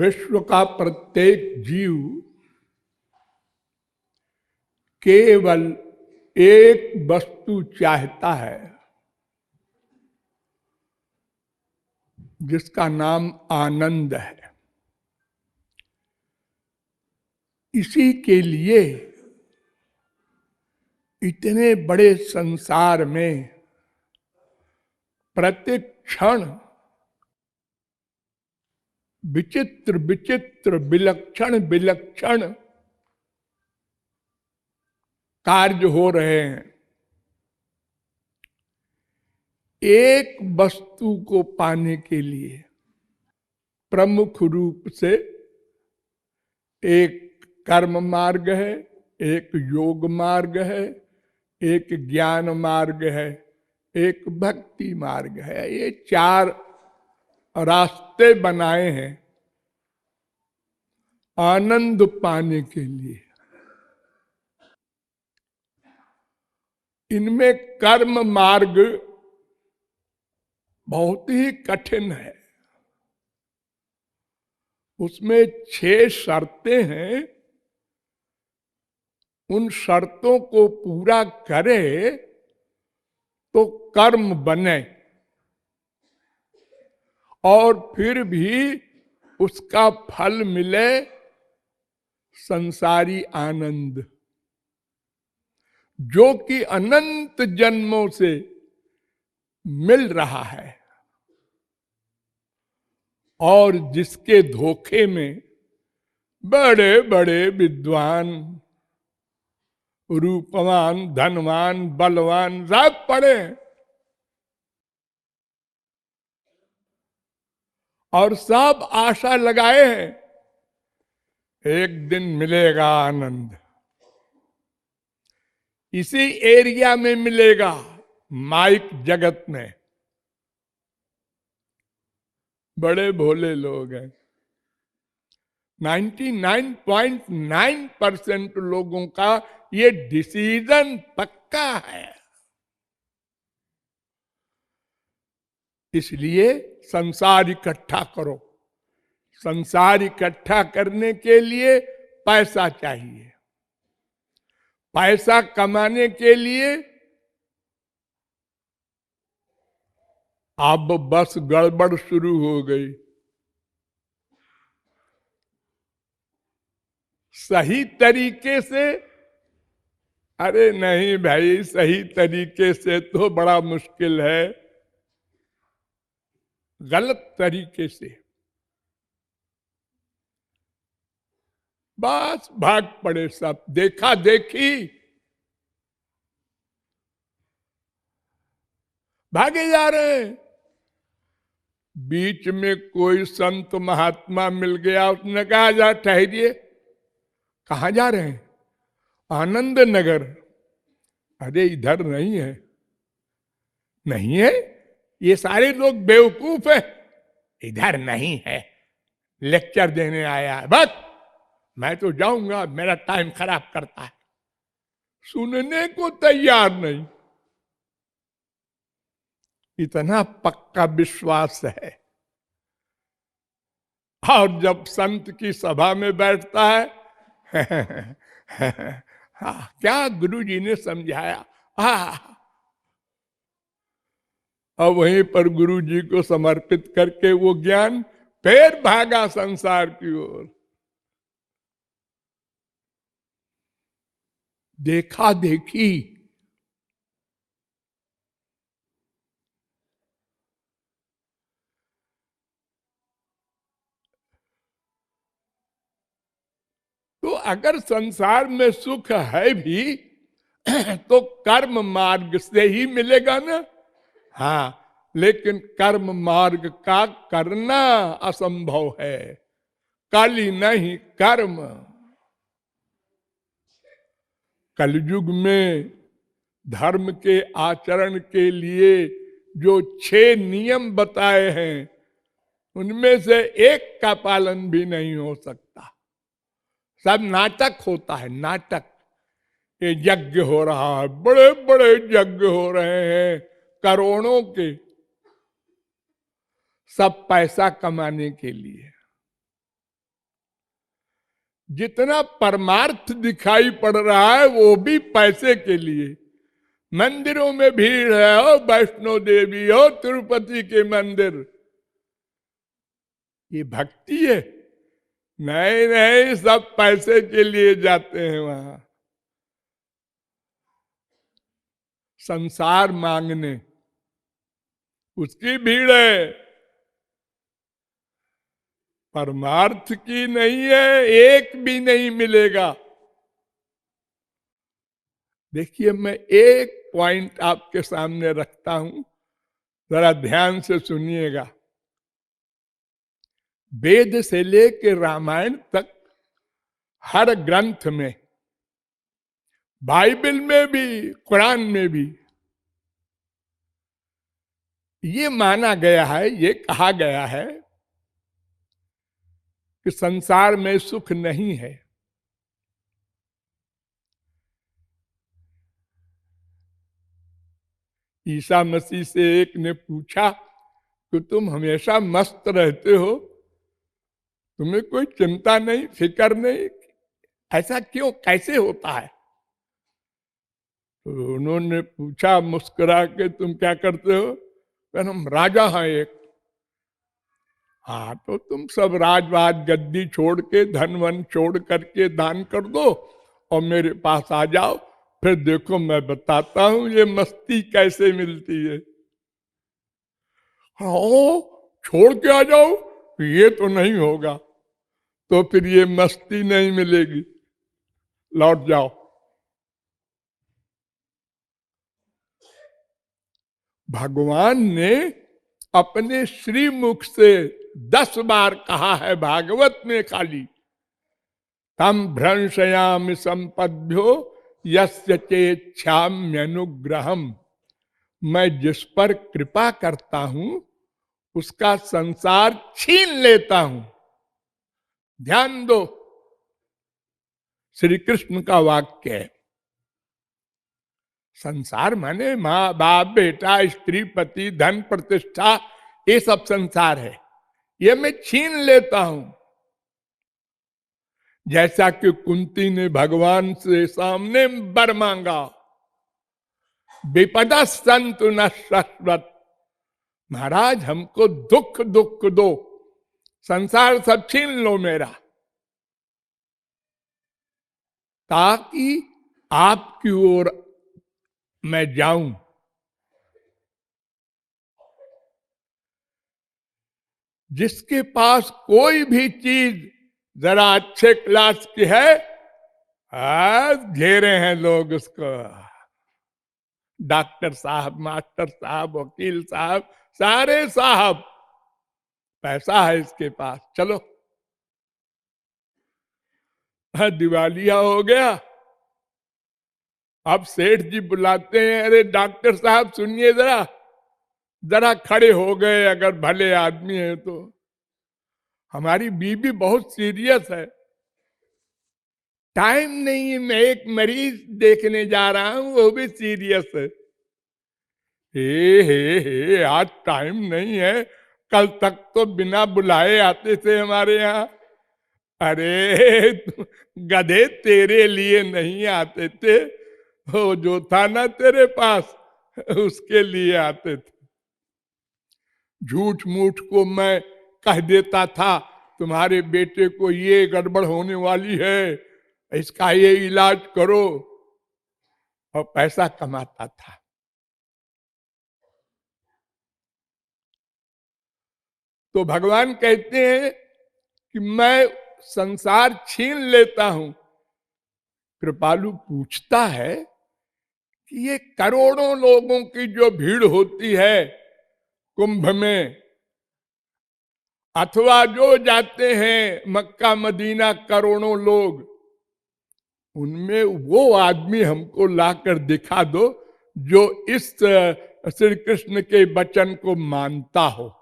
विश्व का प्रत्येक जीव केवल एक वस्तु चाहता है जिसका नाम आनंद है। इसी के लिए इतने बड़े संसार में प्रत्येक क्षण विचित्र विचित्र विलक्षण विलक्षण कार्य हो रहे हैं। एक वस्तु को पाने के लिए प्रमुख रूप से एक कर्म मार्ग है, एक योग मार्ग है, एक ज्ञान मार्ग है, एक भक्ति मार्ग है। ये चार रास्ते बनाए हैं आनंद पाने के लिए। इनमें कर्म मार्ग बहुत ही कठिन है। उसमें 6 शर्तें हैं। उन शर्तों को पूरा करे तो कर्म बने, और फिर भी उसका फल मिले संसारी आनंद, जो कि अनंत जन्मों से मिल रहा है और जिसके धोखे में बड़े बड़े विद्वान, रूपवान, धनवान, बलवान सब पड़े हैं और सब आशा लगाए हैं एक दिन मिलेगा आनंद। इसी एरिया में मिलेगा, माइक जगत में। बड़े भोले लोग हैं। 99.9% लोगों का ये डिसीजन पक्का है। इसलिए संसार इकट्ठा करो। संसार इकट्ठा करने के लिए पैसा चाहिए। पैसा कमाने के लिए अब बस गड़बड़ शुरू हो गई। सही तरीके से, अरे नहीं भाई, सही तरीके से तो बड़ा मुश्किल है। गलत तरीके से बस भाग पड़े सब। देखा देखी, भागे जा रहे हैं। बीच में कोई संत महात्मा मिल गया, उसने कहा जा ठहरिए। कहां जा रहे हैं? आनंद नगर। अरे इधर नहीं है। नहीं है? ये सारे लोग बेवकूफ है। इधर नहीं है, लेक्चर देने आया है। बस मैं तो जाऊंगा, मेरा टाइम खराब करता है। सुनने को तैयार नहीं। इतना पक्का विश्वास है। और जब संत की सभा में बैठता है क्या गुरुजी ने समझाया, और वहीं पर गुरुजी को समर्पित करके वो ज्ञान फिर भागा संसार की ओर। देखा देखी, तो अगर संसार में सुख है भी तो कर्म मार्ग से ही मिलेगा ना। हाँ, लेकिन कर्म मार्ग का करना असंभव है। कली नहीं कर्म। कलयुग में धर्म के आचरण के लिए जो 6 नियम बताए हैं, उनमें से एक का पालन भी नहीं हो सकता। सब नाटक होता है, नाटक। ये यज्ञ हो रहा है, बड़े बड़े यज्ञ हो रहे हैं करोड़ों के, सब पैसा कमाने के लिए। जितना परमार्थ दिखाई पड़ रहा है वो भी पैसे के लिए। मंदिरों में भीड़ है, हो वैष्णो देवी, हो तिरुपति के मंदिर, ये भक्ति है? नहीं नहीं, सब पैसे के लिए जाते हैं वहां, संसार मांगने, उसकी भीड़ है, परमार्थ की नहीं है, एक भी नहीं मिलेगा। देखिए, मैं एक पॉइंट आपके सामने रखता हूं, जरा ध्यान से सुनिएगा। वेद से लेकर रामायण तक हर ग्रंथ में, बाइबल में भी, कुरान में भी ये माना गया है, ये कहा गया है कि संसार में सुख नहीं है। ईसा मसीह से एक ने पूछा कि तुम हमेशा मस्त रहते हो, तुम्हें कोई चिंता नहीं, फिक्र नहीं, ऐसा क्यों, कैसे होता है? तो उन्होंने पूछा मुस्कुरा के, तुम क्या करते हो? हम राजा हैं एक। हाँ, तो तुम सब राजवाज गद्दी छोड़ के, धन वन छोड़ करके दान कर दो और मेरे पास आ जाओ, फिर देखो मैं बताता हूं ये मस्ती कैसे मिलती है। हाँ, छोड़ के आ जाओ, ये तो नहीं होगा, तो फिर ये मस्ती नहीं मिलेगी, लौट जाओ। भगवान ने अपने श्रीमुख से 10 बार कहा है भागवत में खाली, तम भ्रंशयामि संपद्भ्यो यस्य चेच्छाम्यनुग्रहम्। मैं जिस पर कृपा करता हूं उसका संसार छीन लेता हूं। ध्यान दो, श्री कृष्ण का वाक्य है। संसार माने माँ बाप, बेटा, स्त्री, पति, धन, प्रतिष्ठा, ये सब संसार है, ये मैं छीन लेता हूं। जैसा कि कुंती ने भगवान से सामने वर मांगा, विपदा संतु न शाश्वत, महाराज हमको दुख दुख दो, संसार सब छीन लो मेरा, ताकि आपकी ओर मैं जाऊं। जिसके पास कोई भी चीज जरा अच्छे क्लास की है, आज घेरे हैं लोग उसको, डॉक्टर साहब, मास्टर साहब, वकील साहब, सारे साहब, पैसा है इसके पास, चलो। दिवालिया हो गया, अब सेठ जी बुलाते हैं, अरे डॉक्टर साहब सुनिए जरा, जरा खड़े हो गए, अगर भले आदमी है तो। हमारी बीबी बहुत सीरियस है, टाइम नहीं है, मैं एक मरीज देखने जा रहा हूं, वो भी सीरियस है। हे आज टाइम नहीं है, कल तक तो बिना बुलाए आते थे हमारे यहाँ। अरे गधे, तेरे लिए नहीं आते थे, वो जो था ना तेरे पास उसके लिए आते थे। झूठ मूठ को मैं कह देता था, तुम्हारे बेटे को ये गड़बड़ होने वाली है, इसका ये इलाज करो, और पैसा कमाता था। तो भगवान कहते हैं कि मैं संसार छीन लेता हूं। कृपालु पूछता है कि ये करोड़ों लोगों की जो भीड़ होती है कुंभ में, अथवा जो जाते हैं मक्का मदीना करोड़ों लोग, उनमें वो आदमी हमको लाकर दिखा दो जो इस श्री कृष्ण के वचन को मानता हो।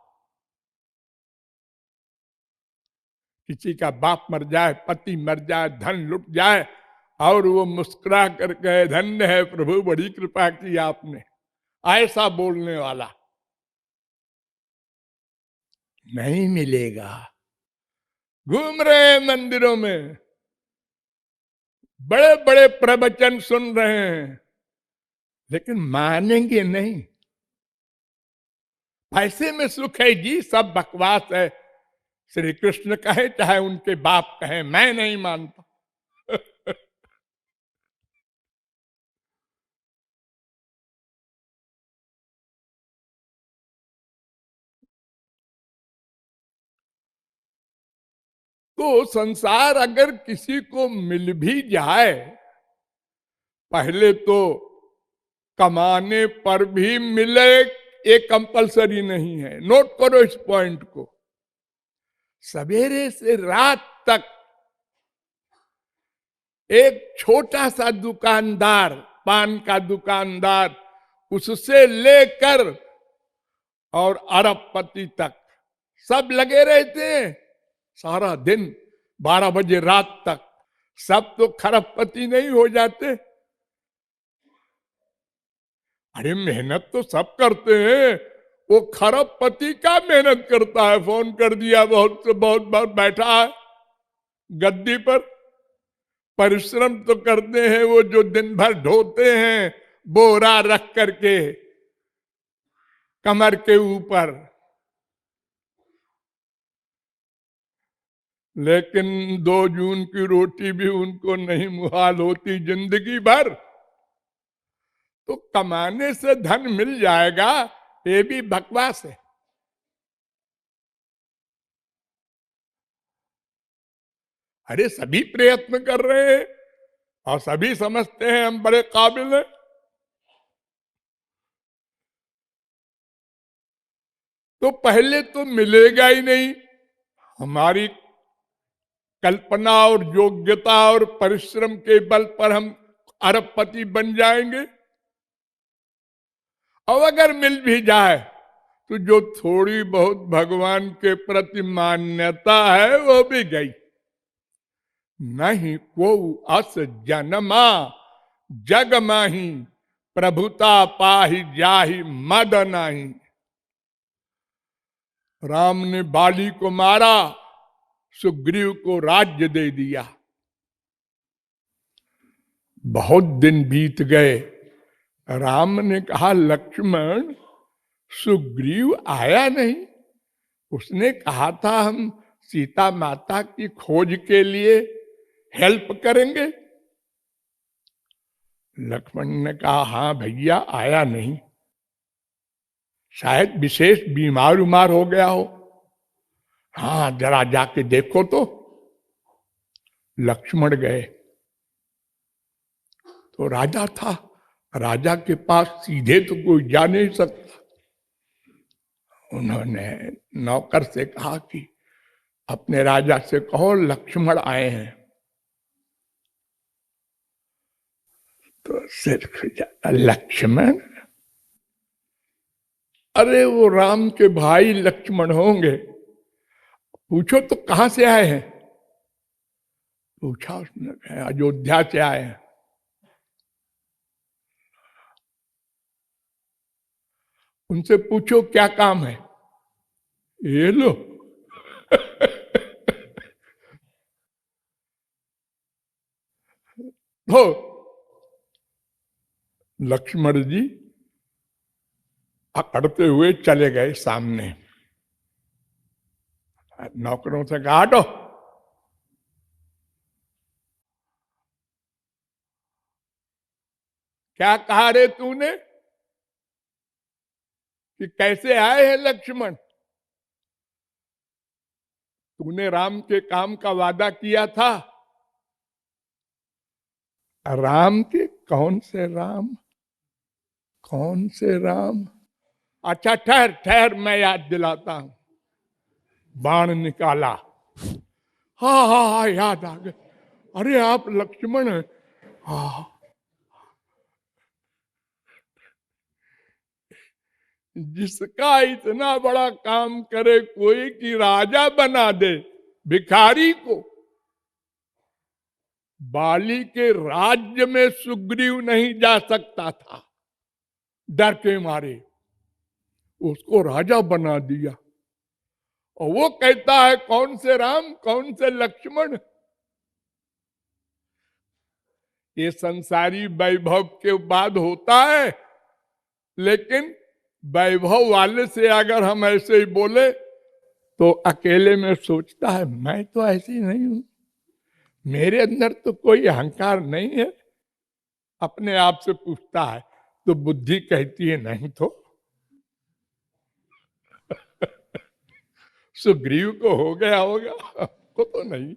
किसी का बाप मर जाए, पति मर जाए, धन लुट जाए, और वो मुस्कुरा कर कहे धन्य है प्रभु, बड़ी कृपा की आपने, ऐसा बोलने वाला नहीं मिलेगा। घूम रहे हैं मंदिरों में, बड़े बड़े प्रवचन सुन रहे हैं, लेकिन मानेंगे नहीं। पैसे में सुख है जी, सब बकवास है। श्री कृष्ण कहे चाहे उनके बाप कहे, मैं नहीं मानता। तो संसार अगर किसी को मिल भी जाए, पहले तो कमाने पर भी मिले, ये कंपलसरी नहीं है। नोट करो इस पॉइंट को। सवेरे से रात तक एक छोटा सा दुकानदार, पान का दुकानदार, उससे लेकर और अरबपति तक सब लगे रहते हैं सारा दिन, 12 बजे रात तक। सब तो खरबपति नहीं हो जाते। अरे मेहनत तो सब करते हैं, वो खरबपति का मेहनत करता है। फोन कर दिया, बहुत से बहुत बहुत बैठा है गद्दी पर। परिश्रम तो करते हैं वो जो दिन भर ढोते हैं बोरा रख करके कमर के ऊपर, लेकिन 2 जून की रोटी भी उनको नहीं मुहाल होती जिंदगी भर। तो कमाने से धन मिल जाएगा, ये भी बकवास है। अरे सभी प्रयत्न कर रहे हैं और सभी समझते हैं हम बड़े काबिल हैं। तो पहले तो मिलेगा ही नहीं। हमारी कल्पना और योग्यता और परिश्रम के बल पर हम अरबपति बन जाएंगे। और अगर मिल भी जाए तो जो थोड़ी बहुत भगवान के प्रति मान्यता है वो भी गई। नहीं को अस जन्मा जग माही, प्रभुता पाही जाही मद नाही। राम ने बाली को मारा, सुग्रीव को राज्य दे दिया। बहुत दिन बीत गए। राम ने कहा लक्ष्मण, सुग्रीव आया नहीं। उसने कहा था हम सीता माता की खोज के लिए हेल्प करेंगे। लक्ष्मण ने कहा हाँ भैया, आया नहीं, शायद विशेष बीमार उमार हो गया हो। हाँ जरा जाके देखो। तो लक्ष्मण गए तो राजा था। राजा के पास सीधे तो कोई जा नहीं सकता। उन्होंने नौकर से कहा कि अपने राजा से कहो लक्ष्मण आए हैं। तो सिर्फ लक्ष्मण, अरे वो राम के भाई लक्ष्मण होंगे, पूछो तो कहां से आए हैं। पूछा उसने, अयोध्या से आए हैं। उनसे पूछो क्या काम है। ये लो। हो लक्ष्मण जी अकड़ते हुए चले गए सामने। नौकरों से कहा हटो। क्या कहा रे तूने कि कैसे आए हैं लक्ष्मण। तूने राम के काम का वादा किया था। राम के कौन से राम, कौन से राम। अच्छा ठहर ठहर, मैं याद दिलाता हूं। बाण निकाला। हाँ हाँ हाँ याद आ गया। अरे आप लक्ष्मण हैं। हाँ, जिसका इतना बड़ा काम करे कोई कि राजा बना दे भिखारी को। बाली के राज्य में सुग्रीव नहीं जा सकता था, डर के मारे उसको राजा बना दिया। और वो कहता है कौन से राम, कौन से लक्ष्मण। ये संसारी वैभव के बाद होता है, लेकिन वैभव वाले से अगर हम ऐसे ही बोले तो अकेले में सोचता है मैं तो ऐसी नहीं हूं, मेरे अंदर तो कोई अहंकार नहीं है। अपने आप से पूछता है तो बुद्धि कहती है नहीं तो। सुग्रीव को हो गया होगा, को तो नहीं।